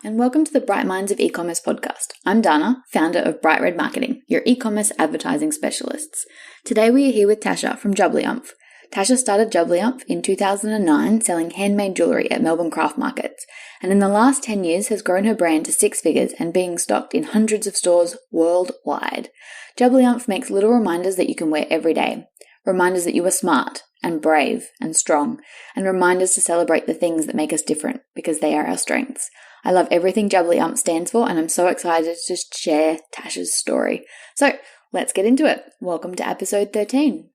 and welcome to the Bright Minds of E-commerce podcast. I'm Dana, founder of Bright Red Marketing, your e-commerce advertising specialists. Today we are here with Tasha from Jubly-Umph. Tasha started Jubly-Umph in 2009 selling handmade jewellery at Melbourne craft markets, and in the last 10 years has grown her brand to six figures and being stocked in hundreds of stores worldwide. Jubly-Umph makes little reminders that you can wear every day, reminders that you are smart and brave and strong, and reminders to celebrate the things that make us different because they are our strengths. I love everything Jubly-Umph stands for, and I'm so excited to share Tasha's story. So let's get into it. Welcome to episode 13.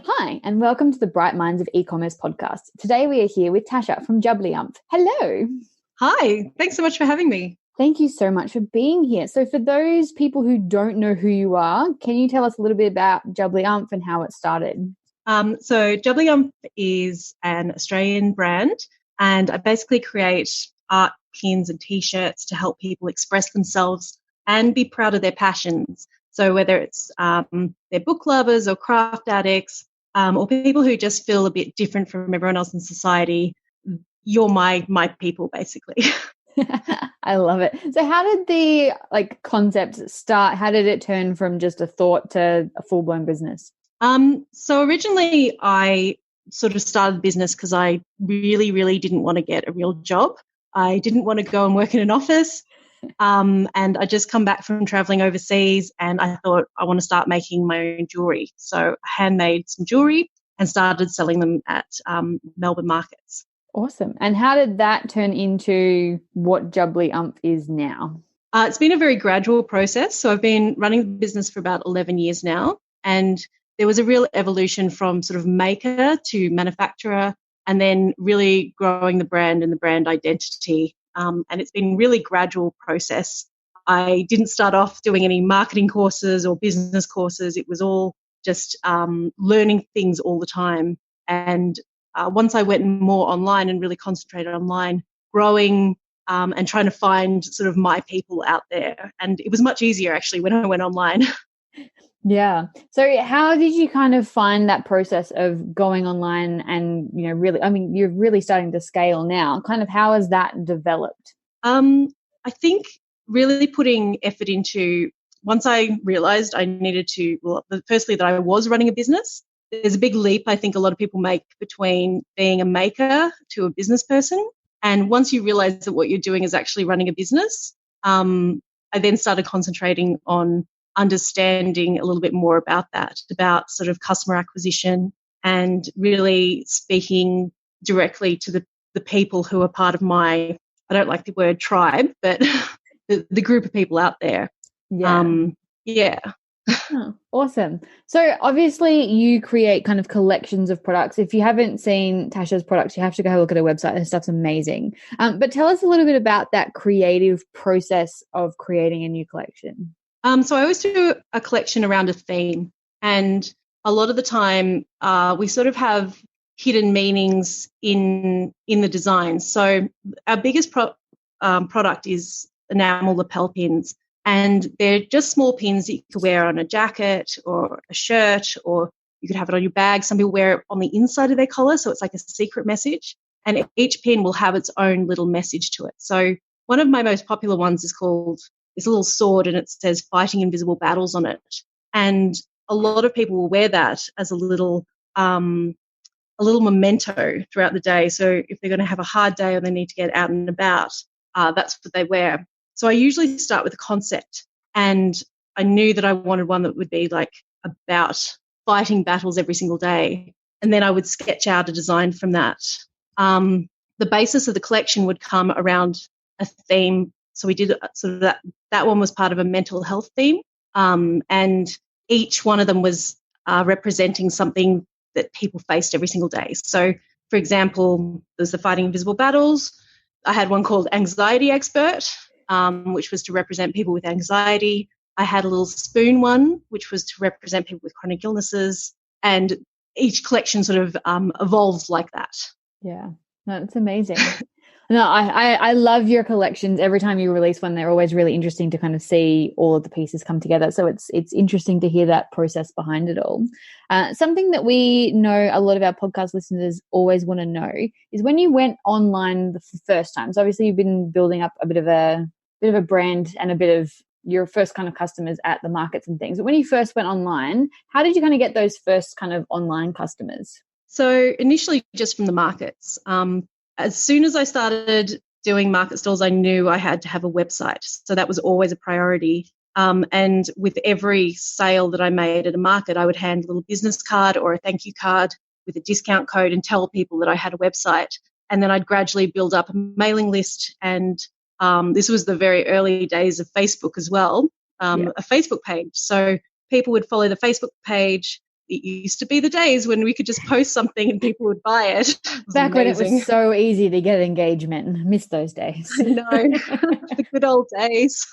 Hi, and welcome to the Bright Minds of E-commerce podcast. Today we are here with Tasha from Jubly-Umph. Hello. Hi, thanks so much for having me. Thank you so much for being here. So for those people who don't know who you are, can you tell us a little bit about Jubly-Umph and how it started? So Jubly-Umph is an Australian brand, and I basically create art pins and T-shirts to help people express themselves and be proud of their passions. So whether it's they're book lovers or craft addicts or people who just feel a bit different from everyone else in society, you're my people, basically. I love it. So how did the concept start? How did it turn from just a thought to a full-blown business? So originally I sort of started the business because I really, really didn't want to get a real job. I didn't want to go and work in an office. And I just come back from traveling overseas and I thought I want to start making my own jewelry. So I handmade some jewelry and started selling them at Melbourne markets. Awesome. And how did that turn into what Jubly-Umph is now? It's been a very gradual process. So I've been running the business for about 11 years now. And there was a real evolution from sort of maker to manufacturer and then really growing the brand and the brand identity. And it's been a really gradual process. I didn't start off doing any marketing courses or business courses. It was all just learning things all the time. And once I went more online and really concentrated online, growing and trying to find sort of my people out there. And it was much easier actually when I went online. Yeah. So how did you kind of find that process of going online and, really, you're really starting to scale now. Kind of how has that developed? I think really putting effort into, once I realized I needed to, firstly that I was running a business, there's a big leap I think a lot of people make between being a maker to a business person. And once you realize that what you're doing is actually running a business, I then started concentrating on understanding a little bit more about that, about sort of customer acquisition and really speaking directly to the people who are part of my, I don't like the word tribe, but the group of people out there. Yeah. Oh, awesome. So obviously you create kind of collections of products. If you haven't seen Tasha's products, you have to go look at her website. Her stuff's amazing. But tell us a little bit about that creative process of creating a new collection. So I always do a collection around a theme, and a lot of the time we sort of have hidden meanings in the design. So our biggest product is enamel lapel pins, and they're just small pins that you could wear on a jacket or a shirt, or you could have it on your bag. Some people wear it on the inside of their collar, so it's like a secret message, and each pin will have its own little message to it. So one of my most popular ones is called this little sword, and it says "Fighting Invisible Battles" on it. And a lot of people will wear that as a little memento throughout the day. So if they're going to have a hard day or they need to get out and about, that's what they wear. So I usually start with a concept, and I knew that I wanted one that would be like about fighting battles every single day. And then I would sketch out a design from that. The basis of the collection would come around a theme. So we did sort of that one was part of a mental health theme. And each one of them was representing something that people faced every single day. So, for example, there's the Fighting Invisible Battles. I had one called Anxiety Expert, which was to represent people with anxiety. I had a little spoon one, which was to represent people with chronic illnesses. And each collection sort of evolved like that. Yeah, that's amazing. No, I love your collections. Every time you release one, they're always really interesting to kind of see all of the pieces come together. So it's interesting to hear that process behind it all. Something that we know a lot of our podcast listeners always want to know is when you went online the first time. So obviously you've been building up a bit of a brand and a bit of your first kind of customers at the markets and things. But when you first went online, how did you kind of get those first kind of online customers? So initially just from the markets. As soon as I started doing market stalls, I knew I had to have a website. So that was always a priority. And with every sale that I made at a market, I would hand a little business card or a thank you card with a discount code and tell people that I had a website. And then I'd gradually build up a mailing list. And this was the very early days of Facebook as well, a Facebook page. So people would follow the Facebook page. It used to be the days when we could just post something and people would buy it. It Back amazing. When it was so easy to get engagement. Miss those days. I know. The good old days.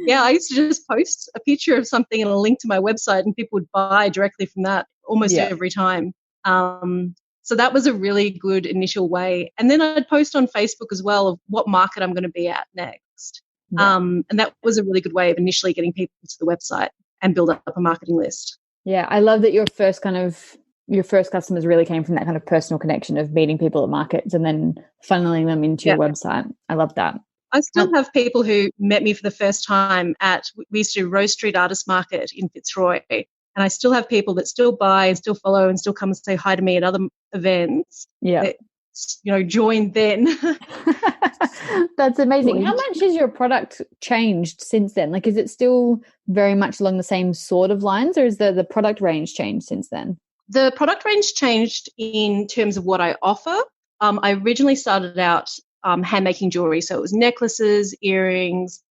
Yeah, I used to just post a picture of something and a link to my website and people would buy directly from that almost every time. So that was a really good initial way. And then I'd post on Facebook as well of what market I'm going to be at next. And that was a really good way of initially getting people to the website and build up a marketing list. Yeah, I love that your first customers really came from that kind of personal connection of meeting people at markets and then funneling them into your website. I love that. I still have people who met me for the first time we used to do Rose Street Artist Market in Fitzroy, and I still have people that still buy and still follow and still come and say hi to me at other events. Yeah. That, joined then. That's amazing. How much has your product changed since then? Like, is it still very much along the same sort of lines, or is the product range changed since then? The product range changed in terms of what I offer. I originally started out hand-making jewelry, so it was necklaces, earrings,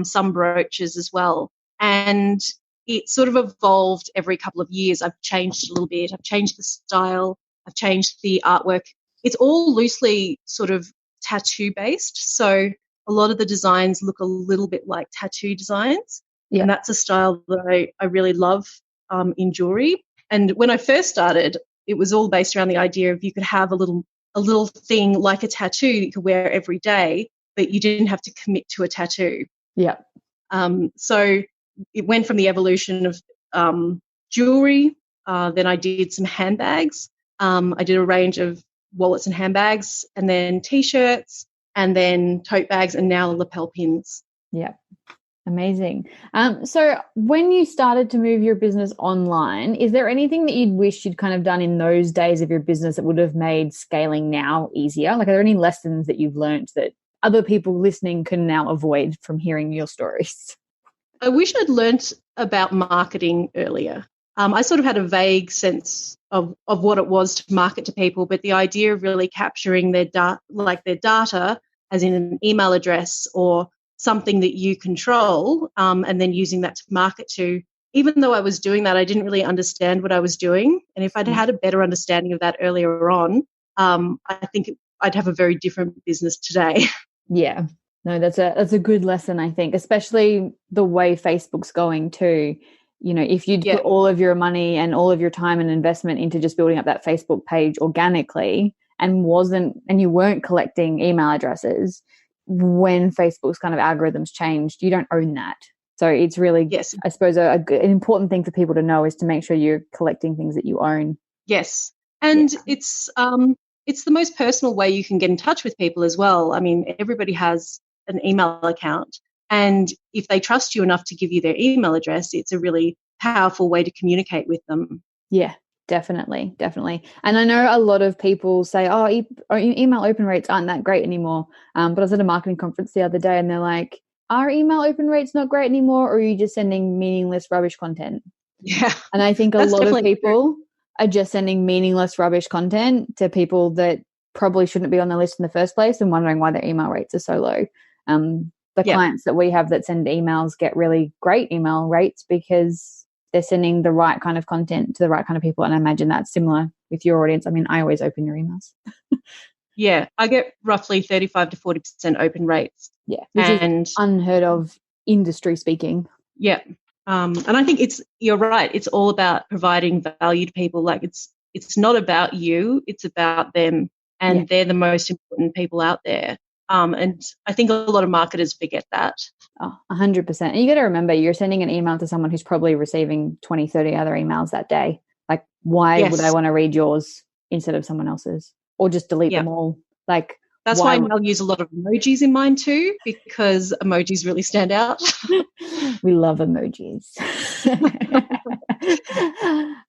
some brooches as well. And it sort of evolved every couple of years. I've changed a little bit. I've changed the style. I've changed the artwork. It's all loosely sort of tattoo-based, so a lot of the designs look a little bit like tattoo designs. And that's a style that I really love in jewelry. And when I first started, it was all based around the idea of you could have a little thing like a tattoo that you could wear every day, but you didn't have to commit to a tattoo. Yeah. So it went from the evolution of jewelry. Then I did some handbags. I did a range of wallets and handbags, and then T-shirts, and then tote bags, and now lapel pins. Yeah. Amazing. So when you started to move your business online, is there anything that you'd wish you'd kind of done in those days of your business that would have made scaling now easier? Like, are there any lessons that you've learned that other people listening can now avoid from hearing your stories? I wish I'd learnt about marketing earlier. I sort of had a vague sense of what it was to market to people, but the idea of really capturing their data, as in an email address or something that you control, and then using that to market to, even though I was doing that, I didn't really understand what I was doing. And if I'd had a better understanding of that earlier on, I think I'd have a very different business today. Yeah. No, that's a good lesson, I think, especially the way Facebook's going too. If you'd put all of your money and all of your time and investment into just building up that Facebook page organically and you weren't collecting email addresses, when Facebook's kind of algorithms changed, you don't own that. So it's really, I suppose, an important thing for people to know is to make sure you're collecting things that you own. Yes. And it's the most personal way you can get in touch with people as well. I mean, everybody has an email account, and if they trust you enough to give you their email address, it's a really powerful way to communicate with them. Yeah, definitely. And I know a lot of people say, email open rates aren't that great anymore. But I was at a marketing conference the other day and they're like, are email open rates not great anymore, or are you just sending meaningless rubbish content? Yeah. And I think a lot of people are just sending meaningless rubbish content to people that probably shouldn't be on the list in the first place and wondering why their email rates are so low. The clients that we have that send emails get really great email rates because they're sending the right kind of content to the right kind of people. And I imagine that's similar with your audience. I mean, I always open your emails. Yeah, I get roughly 35 to 40% open rates. Yeah, which is unheard of, industry speaking. Yeah, and I think you're right. It's all about providing value to people. Like it's not about you, it's about them. and they're the most important people out there. And I think a lot of marketers forget that. Oh, 100%. And you got to remember, you're sending an email to someone who's probably receiving 20, 30 other emails that day. Like, why would I want to read yours instead of someone else's, or just delete them all? Like, that's why I'll use a lot of emojis in mine too, because emojis really stand out. We love emojis.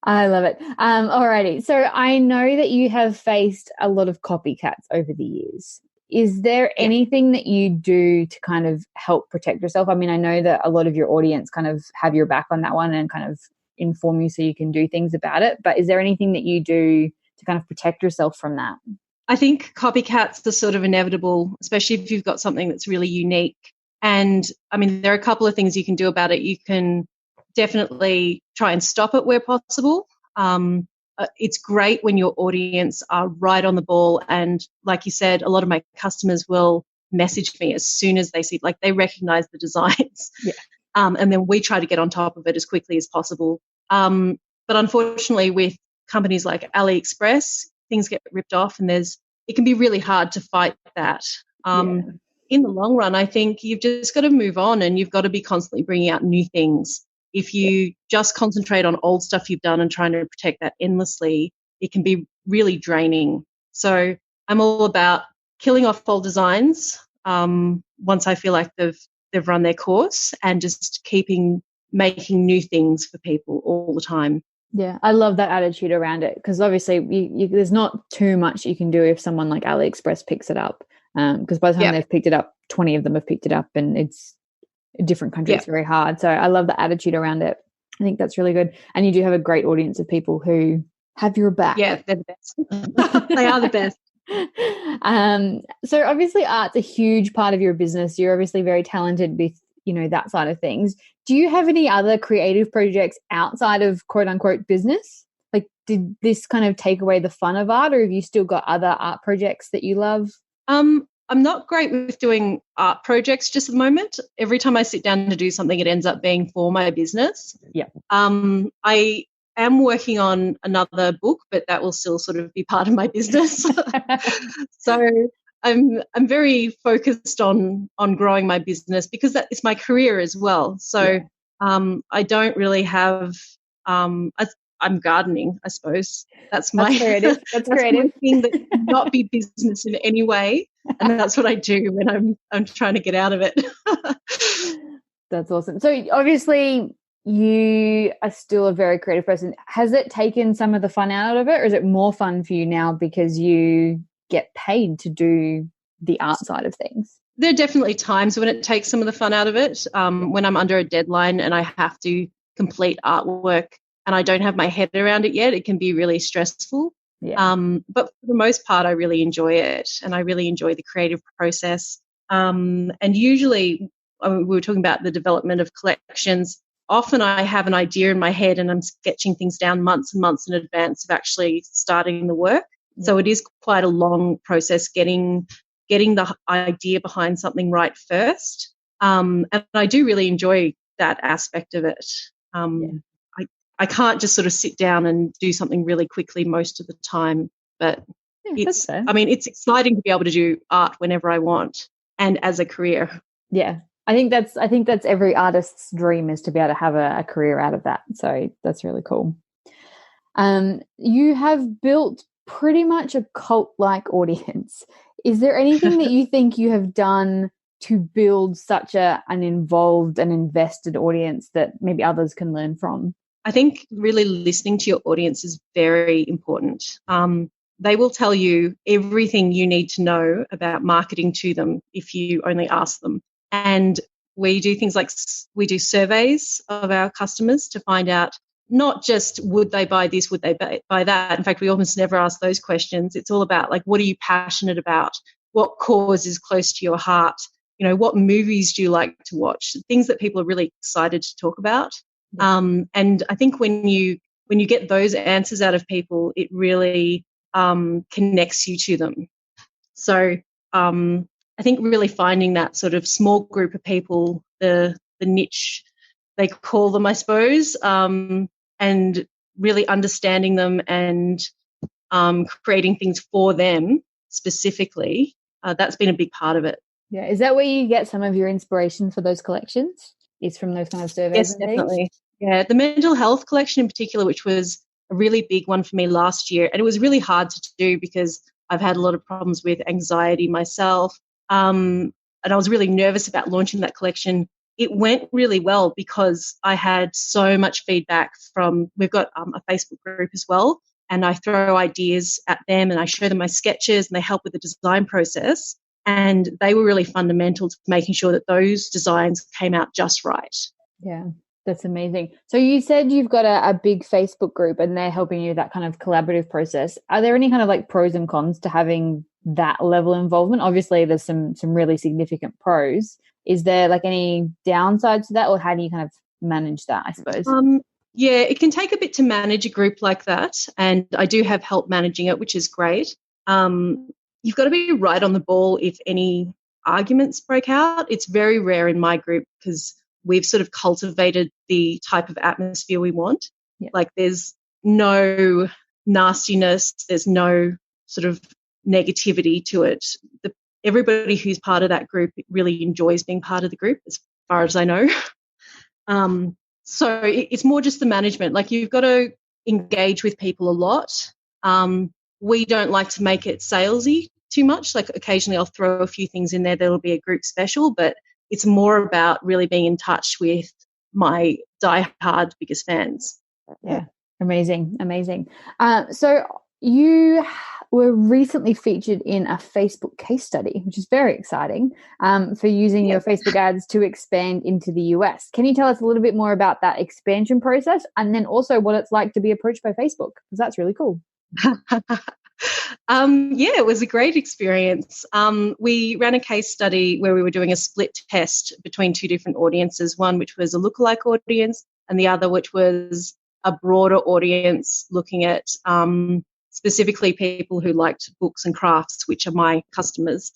I love it. Alrighty. So I know that you have faced a lot of copycats over the years. Is there anything that you do to kind of help protect yourself? I mean, I know that a lot of your audience kind of have your back on that one and kind of inform you so you can do things about it. But is there anything that you do to kind of protect yourself from that? I think copycats are sort of inevitable, especially if you've got something that's really unique. And I mean, there are a couple of things you can do about it. You can definitely try and stop it where possible. It's great when your audience are right on the ball. And like you said, a lot of my customers will message me as soon as they see, like they recognize the designs. And then we try to get on top of it as quickly as possible. But unfortunately, with companies like AliExpress, things get ripped off, and it can be really hard to fight that. In the long run, I think you've just got to move on, and you've got to be constantly bringing out new things. If you just concentrate on old stuff you've done and trying to protect that endlessly, it can be really draining. So I'm all about killing off old designs once I feel like they've run their course, and just making new things for people all the time. Yeah, I love that attitude around it, because obviously there's not too much you can do if someone like AliExpress picks it up, because by the time they've picked it up, 20 of them have picked it up, and it's a different country. It's very hard. So I love the attitude around it. I think that's really good. And you do have a great audience of people who have your back. Yeah, they're the best. They are the best. So obviously art's a huge part of your business. You're obviously very talented with, that side of things. Do you have any other creative projects outside of quote unquote business? Like, did this kind of take away the fun of art, or have you still got other art projects that you love? I'm not great with doing art projects just at the moment. Every time I sit down to do something, it ends up being for my business. I am working on another book, but that will still sort of be part of my business. So I'm very focused on growing my business, because that is my career as well. So I don't really have I'm gardening, I suppose. That's creative. That's creative. My thing that cannot be business in any way, and that's what I do when I'm trying to get out of it. That's awesome. So obviously you are still a very creative person. Has it taken some of the fun out of it, or is it more fun for you now because you get paid to do the art side of things? There are definitely times when it takes some of the fun out of it. When I'm under a deadline and I have to complete artwork and I don't have my head around it yet, it can be really stressful. But for the most part, I really enjoy it, and I really enjoy the creative process. And usually, we were talking about the development of collections. Often I have an idea in my head and I'm sketching things down months and months in advance of actually starting the work. So it is quite a long process getting the idea behind something right first. And I do really enjoy that aspect of it. I can't just sort of sit down and do something really quickly most of the time, but it's exciting to be able to do art whenever I want and as a career. Yeah. I think that's every artist's dream, is to be able to have a career out of that. So that's really cool. You have built pretty much a cult-like audience. Is there anything that you think you have done to build such an involved and invested audience that maybe others can learn from? I think really listening to your audience is very important. They will tell you everything you need to know about marketing to them if you only ask them. And we do things like we do surveys of our customers to find out not just would they buy this, would they buy that. In fact, we almost never ask those questions. It's all about, like, what are you passionate about? What cause is close to your heart? What movies do you like to watch? Things that people are really excited to talk about. And I think when you get those answers out of people, it really connects you to them. So I think really finding that sort of small group of people, the niche they call them, I suppose, and really understanding them and creating things for them specifically, that's been a big part of it. Yeah. Is that where you get some of your inspiration for those collections? Is from those kind of surveys Yes, and things? definitely. Yeah, the mental health collection in particular, which was a really big one for me last year, and it was really hard to do because I've had a lot of problems with anxiety myself, and I was really nervous about launching that collection. It went really well because I had so much feedback from, we've got a Facebook group as well, and I throw ideas at them and I show them my sketches and they help with the design process. And they were really fundamental to making sure that those designs came out just right. Yeah, that's amazing. So you said you've got a big Facebook group and they're helping you that kind of collaborative process. Are there any kind of like pros and cons to having that level of involvement? Obviously, there's some really significant pros. Is there like any downsides to that, or how do you kind of manage that, I suppose? Yeah, it can take a bit to manage a group like that, and I do have help managing it, which is great. You've got to be right on the ball if any arguments break out. It's very rare in my group because we've sort of cultivated the type of atmosphere we want. Yeah. Like there's no nastiness, there's no sort of negativity to it. Everybody who's part of that group really enjoys being part of the group, as far as I know. So it's more just the management. Like you've got to engage with people a lot. We don't like to make it salesy too much. Like occasionally I'll throw a few things in there that'll be a group special, but it's more about really being in touch with my die-hard biggest fans. Yeah, amazing. So you were recently featured in a Facebook case study, which is very exciting, for using your Facebook ads to expand into the US. Can you tell us a little bit more about that expansion process and then also what it's like to be approached by Facebook? Because that's really cool. Yeah, it was a great experience. We ran a case study where we were doing a split test between two different audiences, one which was a lookalike audience and the other which was a broader audience looking at specifically people who liked books and crafts, which are my customers.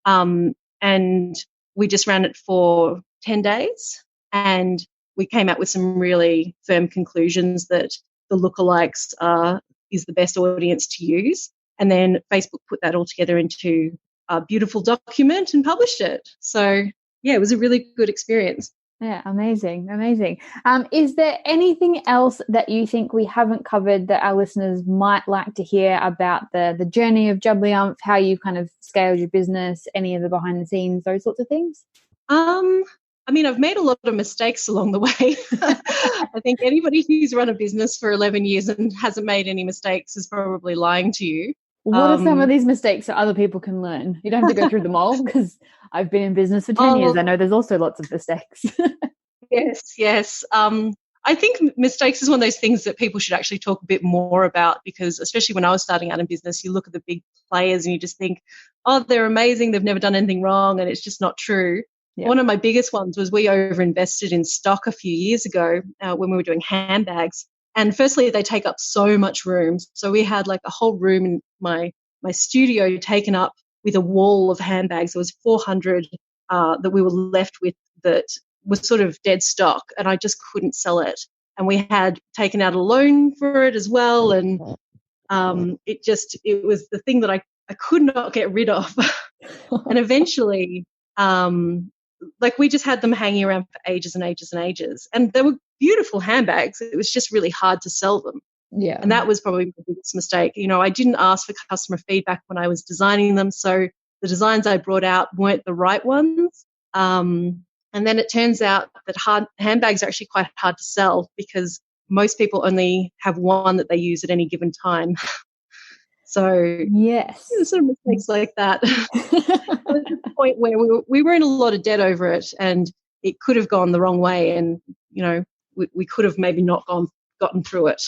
And we just ran it for 10 days and we came out with some really firm conclusions that the lookalikes is the best audience to use. And then Facebook put that all together into a beautiful document and published it. So, yeah, it was a really good experience. Yeah, amazing. Is there anything else that you think we haven't covered that our listeners might like to hear about the journey of Jubly-Umph, how you kind of scaled your business, any of the behind the scenes, those sorts of things? I mean, I've made a lot of mistakes along the way. I think anybody who's run a business for 11 years and hasn't made any mistakes is probably lying to you. What are some of these mistakes that other people can learn? You don't have to go through them all because I've been in business for 10 years. I know there's also lots of mistakes. Yes. I think mistakes is one of those things that people should actually talk a bit more about because especially when I was starting out in business, you look at the big players and you just think, oh, they're amazing. They've never done anything wrong. And it's just not true. Yeah. One of my biggest ones was we overinvested in stock a few years ago when we were doing handbags. And firstly, they take up so much room. So we had like a whole room in my studio taken up with a wall of handbags. There was 400 that we were left with that was sort of dead stock, and I just couldn't sell it. And we had taken out a loan for it as well. And it was the thing that I could not get rid of. And eventually, like we just had them hanging around for ages and ages and ages. And they were beautiful handbags. It was just really hard to sell them. Yeah. And that was probably my biggest mistake. You know, I didn't ask for customer feedback when I was designing them. So the designs I brought out weren't the right ones. And then it turns out that handbags are actually quite hard to sell because most people only have one that they use at any given time. So yes, sort of mistakes like that. There was a point where we were in a lot of debt over it, and it could have gone the wrong way, and you know we could have maybe not gotten through it.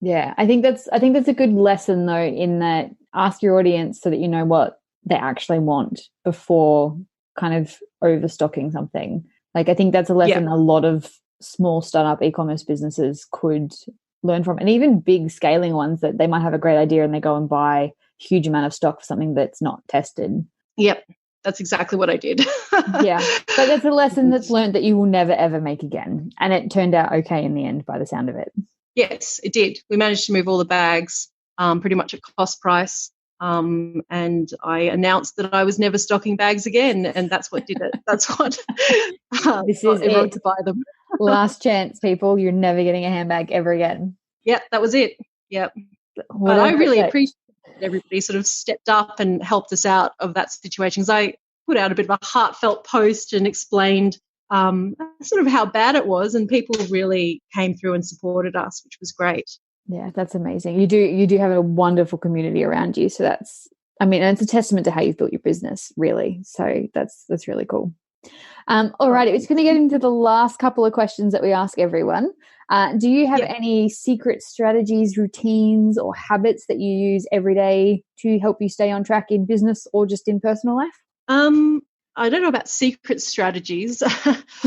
Yeah, I think that's a good lesson though. In that, ask your audience so that you know what they actually want before kind of overstocking something. Like I think that's a lesson a lot of small startup e-commerce businesses could learn from, and even big scaling ones that they might have a great idea and they go and buy a huge amount of stock for something that's not tested. Yep, that's exactly what I did. Yeah, but that's a lesson that's learned that you will never ever make again, and it turned out okay in the end by the sound of it. Yes, it did. We managed to move all the bags pretty much at cost price. and I announced that I was never stocking bags again, and that's what did it. That's what This got is everyone it. to buy them. Last chance, people. You're never getting a handbag ever again. Yeah, that was it. Yep. But I really appreciate that everybody sort of stepped up and helped us out of that situation, because I put out a bit of a heartfelt post and explained sort of how bad it was, and people really came through and supported us, which was great. Yeah, that's amazing. You do have a wonderful community around you. So that's, I mean, and it's a testament to how you've built your business, really. So that's really cool. All right, it's going to get into the last couple of questions that we ask everyone. Do you have any secret strategies, routines, or habits that you use every day to help you stay on track in business or just in personal life? I don't know about secret strategies.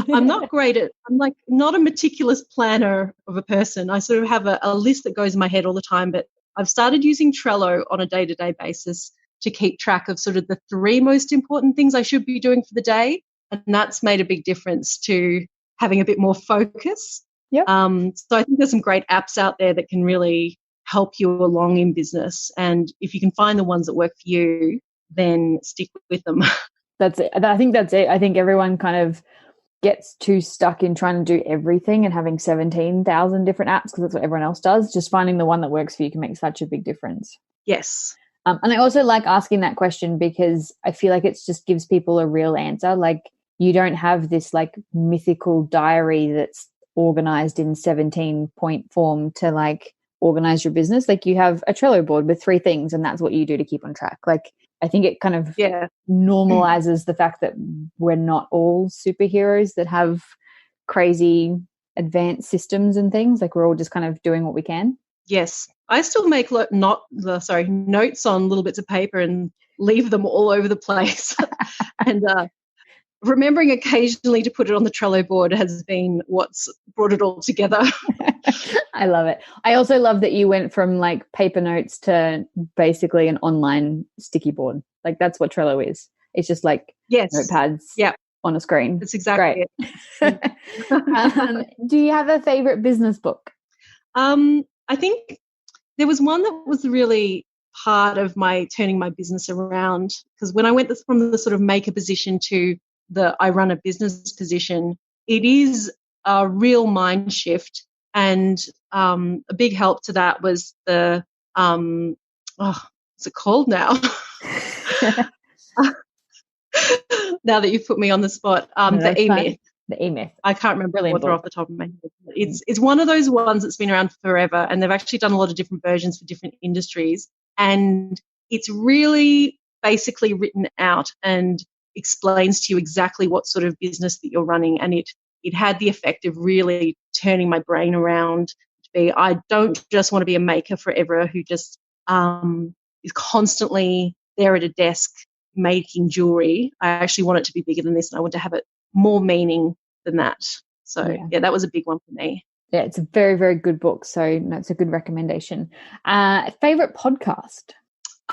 I'm not great at, I'm like not a meticulous planner of a person. I sort of have a list that goes in my head all the time, but I've started using Trello on a day-to-day basis to keep track of sort of the 3 most important things I should be doing for the day. And that's made a big difference to having a bit more focus. Yep. So I think there's some great apps out there that can really help you along in business. And if you can find the ones that work for you, then stick with them. That's it. I think that's it. I think everyone kind of gets too stuck in trying to do everything and having 17,000 different apps, because that's what everyone else does. Just finding the one that works for you can make such a big difference. Yes. And I also like asking that question because I feel like it just gives people a real answer. Like, you don't have this like mythical diary that's organized in 17-point form to like organize your business. Like, you have a Trello board with 3 things, and that's what you do to keep on track. Like, I think it kind of normalizes the fact that we're not all superheroes that have crazy advanced systems and things. Like, we're all just kind of doing what we can. Yes. I still make notes on little bits of paper and leave them all over the place. And remembering occasionally to put it on the Trello board has been what's brought it all together. I love it. I also love that you went from like paper notes to basically an online sticky board. Like, that's what Trello is. It's just like notepads on a screen. That's exactly it. Do you have a favorite business book? I think there was one that was really part of my turning my business around, because when I went from the sort of maker position to the I run a business position, it is a real mind shift. And a big help to that was the what's it called now? Now that you've put me on the spot, the E-Myth. The E-Myth. I can't remember the author off the top of my head. It's one of those ones that's been around forever, and they've actually done a lot of different versions for different industries. And it's really basically written out and explains to you exactly what sort of business that you're running. And it had the effect of really turning my brain around to be, I don't just want to be a maker forever who just is constantly there at a desk making jewelry. I actually want it to be bigger than this, and I want to have it more meaning than that. So that was a big one for me. Yeah, it's a very, very good book. So that's a good recommendation. Favorite podcast?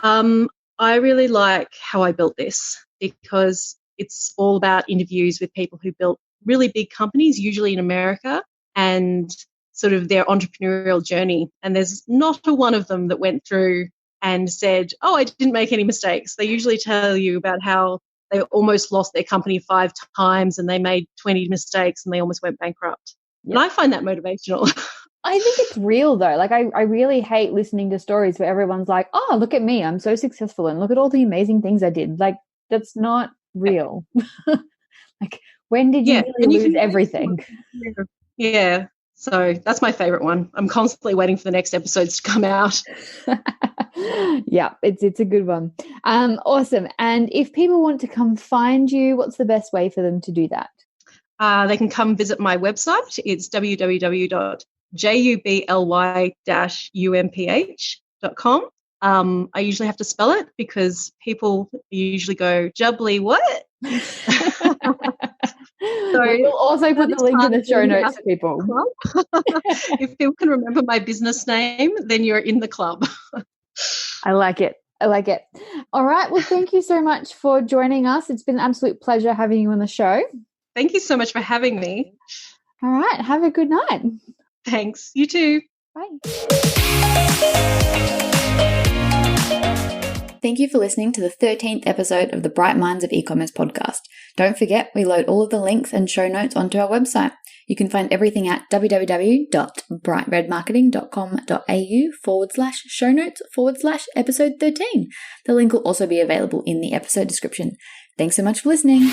I really like How I Built This, because it's all about interviews with people who built really big companies, usually in America, and sort of their entrepreneurial journey. And there's not a one of them that went through and said, oh, I didn't make any mistakes. They usually tell you about how they almost lost their company 5 times and they made 20 mistakes and they almost went bankrupt. Yep. And I find that motivational. I think it's real though. Like, I really hate listening to stories where everyone's like, oh, look at me, I'm so successful and look at all the amazing things I did. Like, that's not real. Like, when did you really lose everything? Yeah. So that's my favorite one. I'm constantly waiting for the next episodes to come out. Yeah, it's a good one. Awesome. And if people want to come find you, what's the best way for them to do that? They can come visit my website. It's www.jubly-umph.com. I usually have to spell it because people usually go, Jubly what? So we'll also put the link in the show notes, people. If people can remember my business name, then you're in the club. I like it. All right. Well, thank you so much for joining us. It's been an absolute pleasure having you on the show. Thank you so much for having me. All right. Have a good night. Thanks. You too. Bye. thank you for listening to the 13th episode of the Bright Minds of E-commerce podcast. Don't forget, we load all of the links and show notes onto our website. You can find everything at www.brightredmarketing.com.au/show notes/episode 13. The link will also be available in the episode description. Thanks so much for listening.